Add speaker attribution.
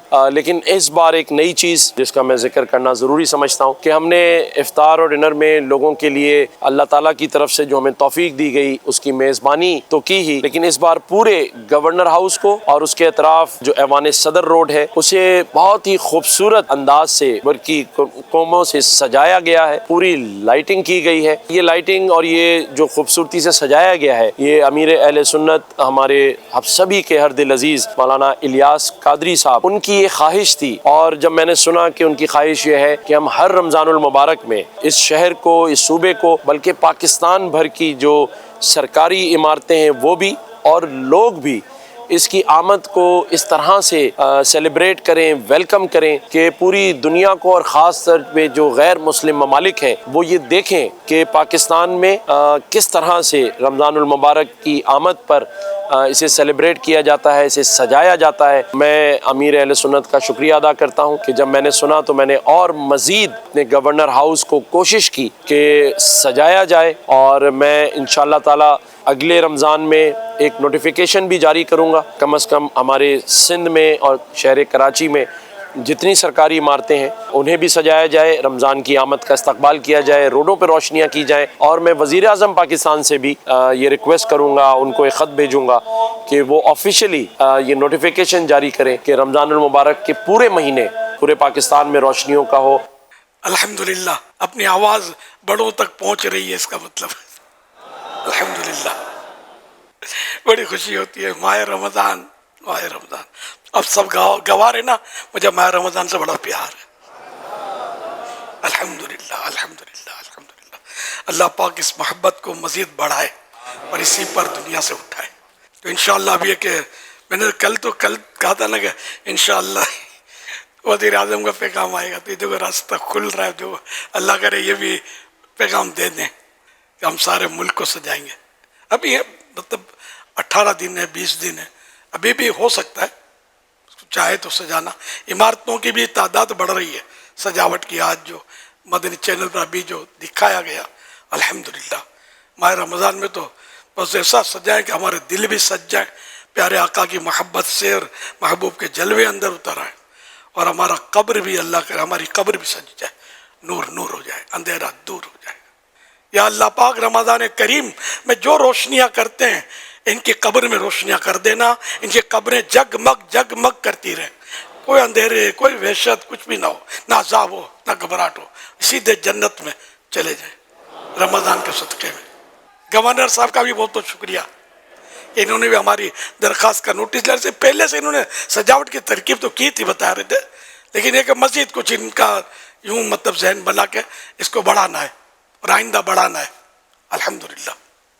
Speaker 1: لیکن اس بار ایک نئی چیز جس کا میں ذکر کرنا ضروری سمجھتا ہوں کہ ہم نے افطار اور ڈنر میں لوگوں کے لیے اللہ تعالیٰ کی طرف سے جو ہمیں توفیق دی گئی اس کی میزبانی تو کی ہی، لیکن اس بار پورے گورنر ہاؤس کو اور اس کے اطراف جو ایوان صدر روڈ ہے اسے بہت ہی خوبصورت انداز سے برقی کوموں سے سجایا گیا ہے، پوری لائٹنگ کی گئی ہے۔ یہ لائٹنگ اور یہ جو خوبصورتی سے سجایا گیا ہے یہ امیر اہل سنت ہمارے ہم سبھی کے ہر دل عزیز مولانا الیاس قادری صاحب ان کی یہ خواہش تھی، اور جب میں نے سنا کہ ان کی خواہش یہ ہے کہ ہم ہر رمضان المبارک میں اس شہر کو، اس صوبے کو، بلکہ پاکستان بھر کی جو سرکاری عمارتیں ہیں وہ بھی اور لوگ بھی اس کی آمد کو اس طرح سے سیلیبریٹ کریں، ویلکم کریں کہ پوری دنیا کو اور خاص طور پہ جو غیر مسلم ممالک ہیں وہ یہ دیکھیں کہ پاکستان میں کس طرح سے رمضان المبارک کی آمد پر اسے سیلیبریٹ کیا جاتا ہے، اسے سجایا جاتا ہے۔ میں امیر اہل سنت کا شکریہ ادا کرتا ہوں کہ جب میں نے سنا تو میں نے اور مزید اپنے گورنر ہاؤس کو کوشش کی کہ سجایا جائے، اور میں انشاءاللہ تعالی اگلے رمضان میں ایک نوٹیفیکیشن بھی جاری کروں گا، کم از کم ہمارے سندھ میں اور شہر کراچی میں جتنی سرکاری عمارتیں ہیں انہیں بھی سجایا جائے، رمضان کی آمد کا استقبال کیا جائے، روڈوں پہ روشنیاں کی جائیں۔ اور میں وزیر اعظم پاکستان سے بھی یہ ریکویسٹ کروں گا، ان کو ایک خط بھیجوں گا کہ وہ آفیشلی یہ نوٹیفیکیشن جاری کریں کہ رمضان المبارک کے پورے مہینے پورے پاکستان میں روشنیوں کا ہو۔
Speaker 2: الحمدللہ اپنی آواز بڑوں تک پہنچ رہی ہے، اس کا مطلب الحمدللہ بڑی خوشی ہوتی ہے۔ ماہ رمضان، ماہ رمضان، اب سب گواہ رہے نا، مجھے ماہ رمضان سے بڑا پیار ہے۔ الحمدللہ الحمدللہ الحمدللہ، اللہ پاک اس محبت کو مزید بڑھائے اور اسی پر دنیا سے اٹھائے۔ تو انشاءاللہ اب یہ کہ میں نے کل کہا تھا نا کہ انشاءاللہ وزیر اعظم کا پیغام آئے گا، تو یہ دیکھو راستہ کھل رہا ہے، جو اللہ کرے یہ بھی پیغام دے دیں کہ ہم سارے ملک کو سجائیں گے۔ ابھی ہے مطلب 18 دن ہے، 20 دن ہے، ابھی بھی ہو سکتا ہے چاہے تو سجانا۔ عمارتوں کی بھی تعداد بڑھ رہی ہے، سجاوٹ کی آج جو مدنی چینل پر ابھی جو دکھایا گیا الحمدللہ۔ ماہ رمضان میں تو بس ایسا سجائیں کہ ہمارے دل بھی سج جائیں، پیارے آقا کی محبت سے اور محبوب کے جلوے اندر اتر آئیں، اور ہمارا قبر بھی اللہ کرے ہماری قبر بھی سج جائے، نور نور ہو جائے، اندھیرا دور ہو جائے۔ یا اللہ پاک رمضان کریم میں جو روشنیاں کرتے ہیں ان کی قبر میں روشنیاں کر دینا، ان کی قبریں جگمگ جگمگ کرتی رہیں، کوئی اندھیرے، کوئی وحشت کچھ بھی نہ ہو، نہ عذاب ہو، نہ گھبراہٹ ہو، سیدھے جنت میں چلے جائیں رمضان کے صدقے میں۔ گورنر صاحب کا بھی بہت بہت شکریہ، انہوں نے بھی ہماری درخواست کا نوٹس لینے سے پہلے سے انہوں نے سجاوٹ کی ترکیب تو کی تھی، بتا رہے تھے، لیکن یہ کہ مزید کچھ ان کا یوں مطلب ذہن بنا کے اس کو بڑھانا ہے اور آئندہ بڑھانا ہے۔ الحمدللہ۔